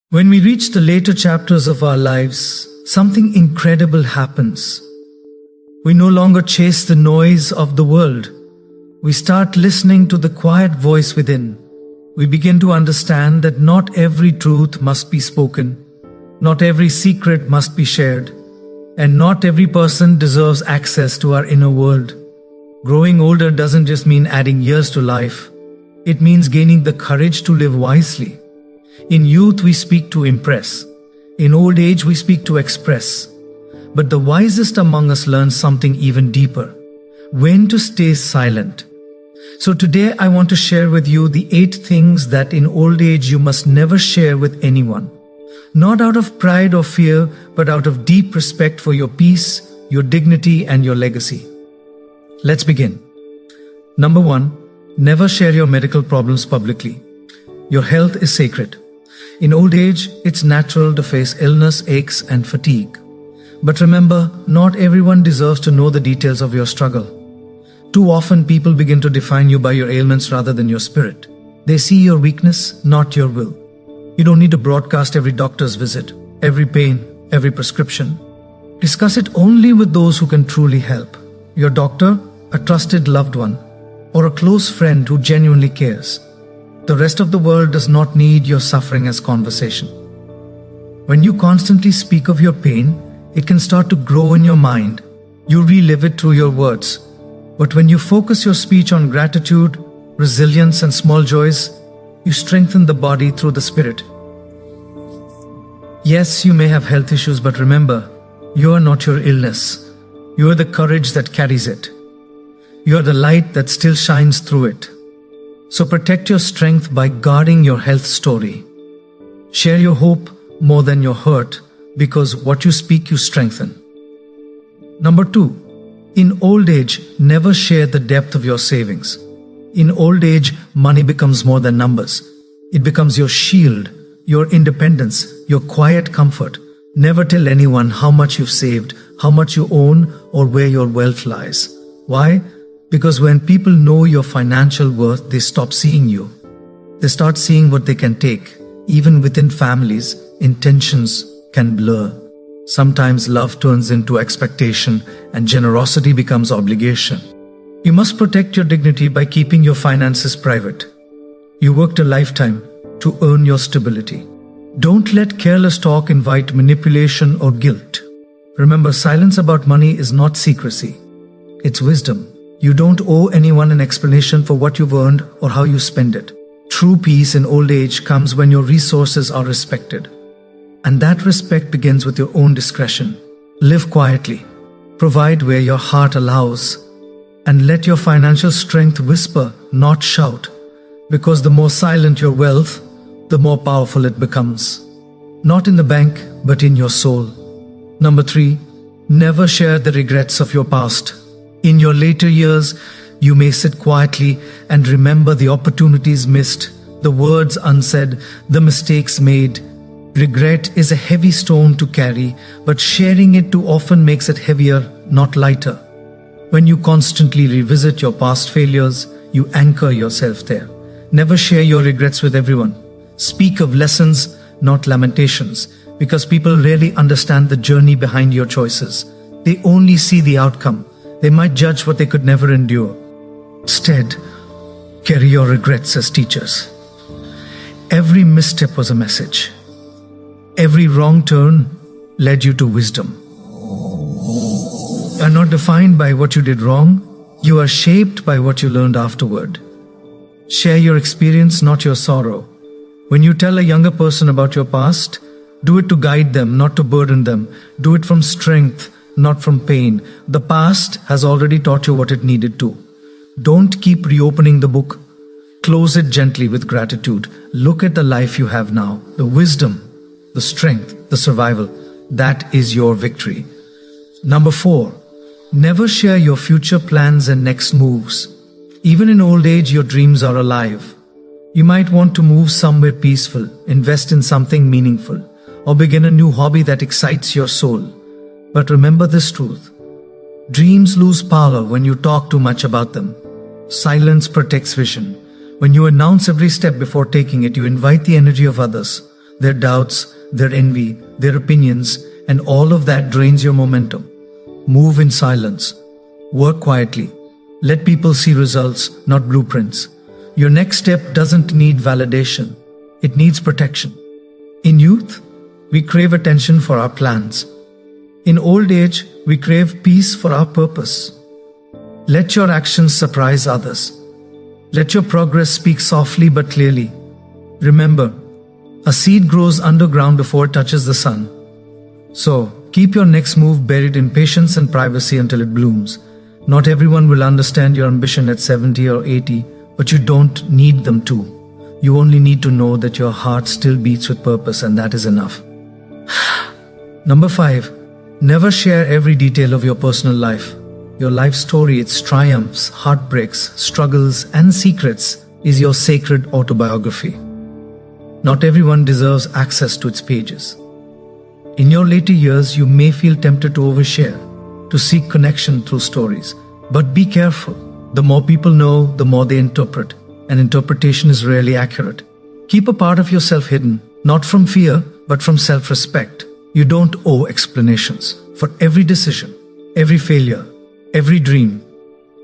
When we reach the later chapters of our lives, something incredible happens. We no longer chase the noise of the world. We start listening to the quiet voice within. We begin to understand that not every truth must be spoken, not every secret must be shared, and not every person deserves access to our inner world. Growing older doesn't just mean adding years to life. It means gaining the courage to live wisely. In youth, we speak to impress. In old age, we speak to express. But the wisest among us learn something even deeper: when to stay silent. So today, I want to share with you the 8 things that in old age you must never share with anyone. Not out of pride or fear, but out of deep respect for your peace, your dignity, and your legacy. Let's begin. Number 1, never share your medical problems publicly. Your health is sacred. In old age, it's natural to face illness, aches, and fatigue. But remember, not everyone deserves to know the details of your struggle. Too often, people begin to define you by your ailments rather than your spirit. They see your weakness, not your will. You don't need to broadcast every doctor's visit, every pain, every prescription. Discuss it only with those who can truly help. Your doctor, a trusted loved one, or a close friend who genuinely cares. The rest of the world does not need your suffering as conversation. When you constantly speak of your pain, it can start to grow in your mind. You relive it through your words. But when you focus your speech on gratitude, resilience, and small joys, you strengthen the body through the spirit. Yes, you may have health issues, but remember, you are not your illness. You are the courage that carries it. You are the light that still shines through it. So protect your strength by guarding your health story. Share your hope more than your hurt, because what you speak, you strengthen. Number 2, in old age, never share the depth of your savings. In old age, money becomes more than numbers. It becomes your shield, your independence, your quiet comfort. Never tell anyone how much you've saved, how much you own, or where your wealth lies. Why? Because when people know your financial worth, they stop seeing you. They start seeing what they can take. Even within families, intentions can blur. Sometimes love turns into expectation and generosity becomes obligation. You must protect your dignity by keeping your finances private. You worked a lifetime to earn your stability. Don't let careless talk invite manipulation or guilt. Remember, silence about money is not secrecy. It's wisdom. You don't owe anyone an explanation for what you've earned or how you spend it. True peace in old age comes when your resources are respected. And that respect begins with your own discretion. Live quietly. Provide where your heart allows. And let your financial strength whisper, not shout. Because the more silent your wealth, the more powerful it becomes. Not in the bank, but in your soul. Number 3, never share the regrets of your past. In your later years, you may sit quietly and remember the opportunities missed, the words unsaid, the mistakes made. Regret is a heavy stone to carry, but sharing it too often makes it heavier, not lighter. When you constantly revisit your past failures, you anchor yourself there. Never share your regrets with everyone. Speak of lessons, not lamentations, because people rarely understand the journey behind your choices. They only see the outcome. They might judge what they could never endure. Instead, carry your regrets as teachers. Every misstep was a message. Every wrong turn led you to wisdom. You are not defined by what you did wrong. You are shaped by what you learned afterward. Share your experience, not your sorrow. When you tell a younger person about your past, do it to guide them, not to burden them. Do it from strength, not from pain. The past has already taught you what it needed to. Don't keep reopening the book. Close it gently with gratitude. Look at the life you have now, the wisdom, the strength, the survival. That is your victory. Number 4, never share your future plans and next moves. Even in old age, your dreams are alive. You might want to move somewhere peaceful, invest in something meaningful, or begin a new hobby that excites your soul. But remember this truth: dreams lose power when you talk too much about them. Silence protects vision. When you announce every step before taking it, you invite the energy of others. their doubts, their envy, their opinions, and all of that drains your momentum. Move in silence. Work quietly. Let people see results, not blueprints. Your next step doesn't need validation. It needs protection. In youth, we crave attention for our plans. In old age, we crave peace for our purpose. Let your actions surprise others. Let your progress speak softly but clearly. Remember, a seed grows underground before it touches the sun. So, keep your next move buried in patience and privacy until it blooms. Not everyone will understand your ambition at 70 or 80, but you don't need them to. You only need to know that your heart still beats with purpose, and that is enough. Number 5. Never share every detail of your personal life. Your life story, its triumphs, heartbreaks, struggles, and secrets, is your sacred autobiography. Not everyone deserves access to its pages. In your later years, you may feel tempted to overshare, to seek connection through stories. But be careful. The more people know, the more they interpret, and interpretation is rarely accurate. Keep a part of yourself hidden, not from fear, but from self-respect. You don't owe explanations for every decision, every failure, every dream.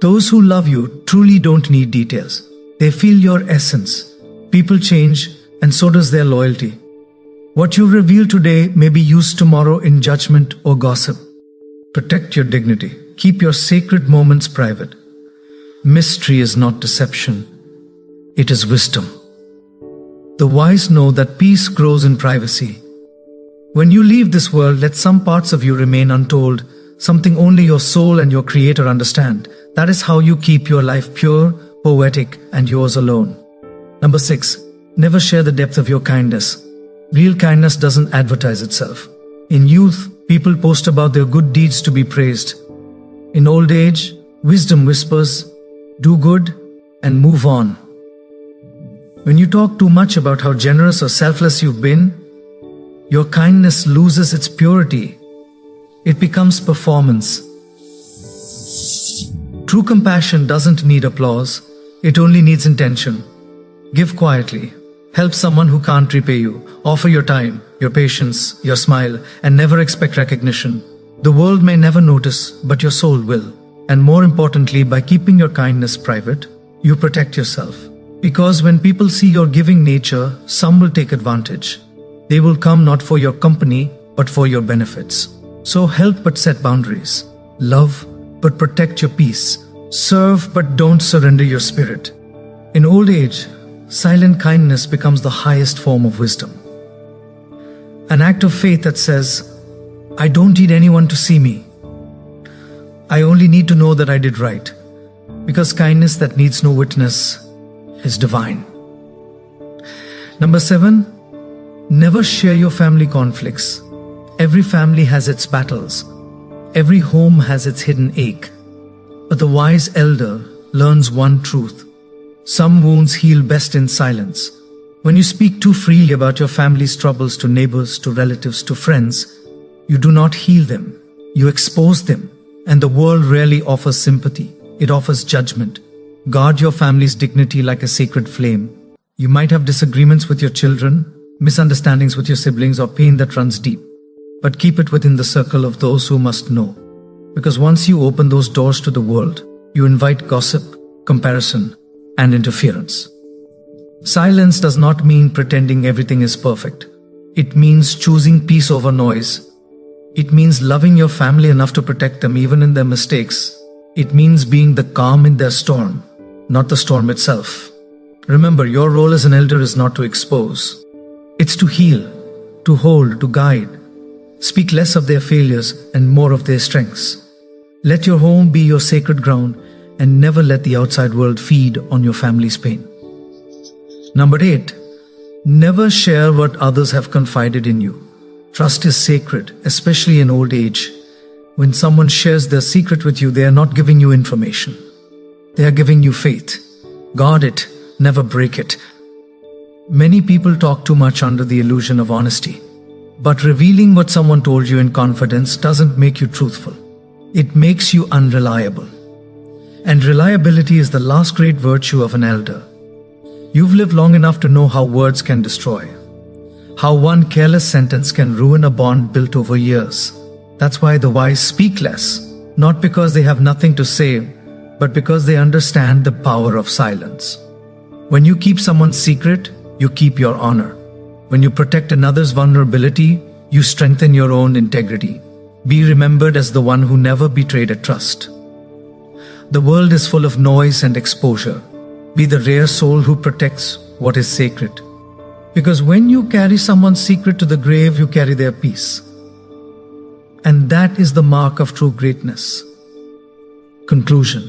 Those who love you truly don't need details. They feel your essence. People change, and so does their loyalty. What you reveal today may be used tomorrow in judgment or gossip. Protect your dignity. Keep your sacred moments private. Mystery is not deception. It is wisdom. The wise know that peace grows in privacy. When you leave this world, let some parts of you remain untold, something only your soul and your Creator understand. That is how you keep your life pure, poetic, and yours alone. Number 6. Never share the depth of your kindness. Real kindness doesn't advertise itself. In youth, people post about their good deeds to be praised. In old age, wisdom whispers, do good and move on. When you talk too much about how generous or selfless you've been, your kindness loses its purity. It becomes performance. True compassion doesn't need applause. It only needs intention. Give quietly. Help someone who can't repay you. Offer your time, your patience, your smile, and never expect recognition. The world may never notice, but your soul will. And more importantly, by keeping your kindness private, you protect yourself. Because when people see your giving nature, some will take advantage. They will come not for your company, but for your benefits. So help but set boundaries. Love but protect your peace. Serve but don't surrender your spirit. In old age, silent kindness becomes the highest form of wisdom. An act of faith that says, I don't need anyone to see me. I only need to know that I did right. Because kindness that needs no witness is divine. Number 7. Never share your family conflicts. Every family has its battles. Every home has its hidden ache. But the wise elder learns one truth. Some wounds heal best in silence. When you speak too freely about your family's troubles to neighbors, to relatives, to friends, you do not heal them. You expose them. And the world rarely offers sympathy. It offers judgment. Guard your family's dignity like a sacred flame. You might have disagreements with your children, misunderstandings with your siblings, or pain that runs deep. But keep it within the circle of those who must know. Because once you open those doors to the world, you invite gossip, comparison, and interference. Silence does not mean pretending everything is perfect. It means choosing peace over noise. It means loving your family enough to protect them even in their mistakes. It means being the calm in their storm, not the storm itself. Remember, your role as an elder is not to expose. It's to heal, to hold, to guide. Speak less of their failures and more of their strengths. Let your home be your sacred ground and never let the outside world feed on your family's pain. Number 8. Never share what others have confided in you. Trust is sacred, especially in old age. When someone shares their secret with you, they are not giving you information. They are giving you faith. Guard it, never break it. Many people talk too much under the illusion of honesty. But revealing what someone told you in confidence doesn't make you truthful. It makes you unreliable. And reliability is the last great virtue of an elder. You've lived long enough to know how words can destroy. How one careless sentence can ruin a bond built over years. That's why the wise speak less, not because they have nothing to say, but because they understand the power of silence. When you keep someone's secret, you keep your honor. When you protect another's vulnerability, you strengthen your own integrity. Be remembered as the one who never betrayed a trust. The world is full of noise and exposure. Be the rare soul who protects what is sacred. Because when you carry someone's secret to the grave, you carry their peace. And that is the mark of true greatness. Conclusion.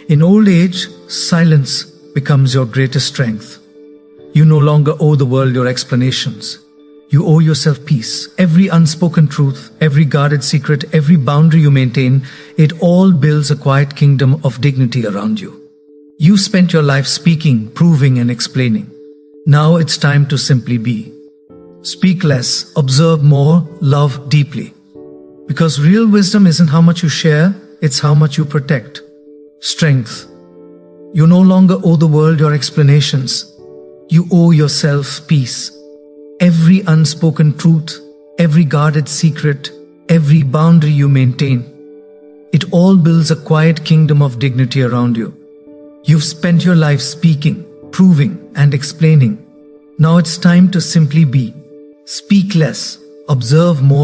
In old age, silence becomes your greatest strength. You no longer owe the world your explanations. You owe yourself peace. Every unspoken truth, every guarded secret, every boundary you maintain, it all builds a quiet kingdom of dignity around you. You spent your life speaking, proving, and explaining. Now it's time to simply be. Speak less, observe more, love deeply. Because real wisdom isn't how much you share, it's how much you protect. Strength. You no longer owe the world your explanations. You owe yourself peace. Every unspoken truth, every guarded secret, every boundary you maintain, it all builds a quiet kingdom of dignity around you. You've spent your life speaking, proving, and explaining. Now it's time to simply be. Speak less, observe more,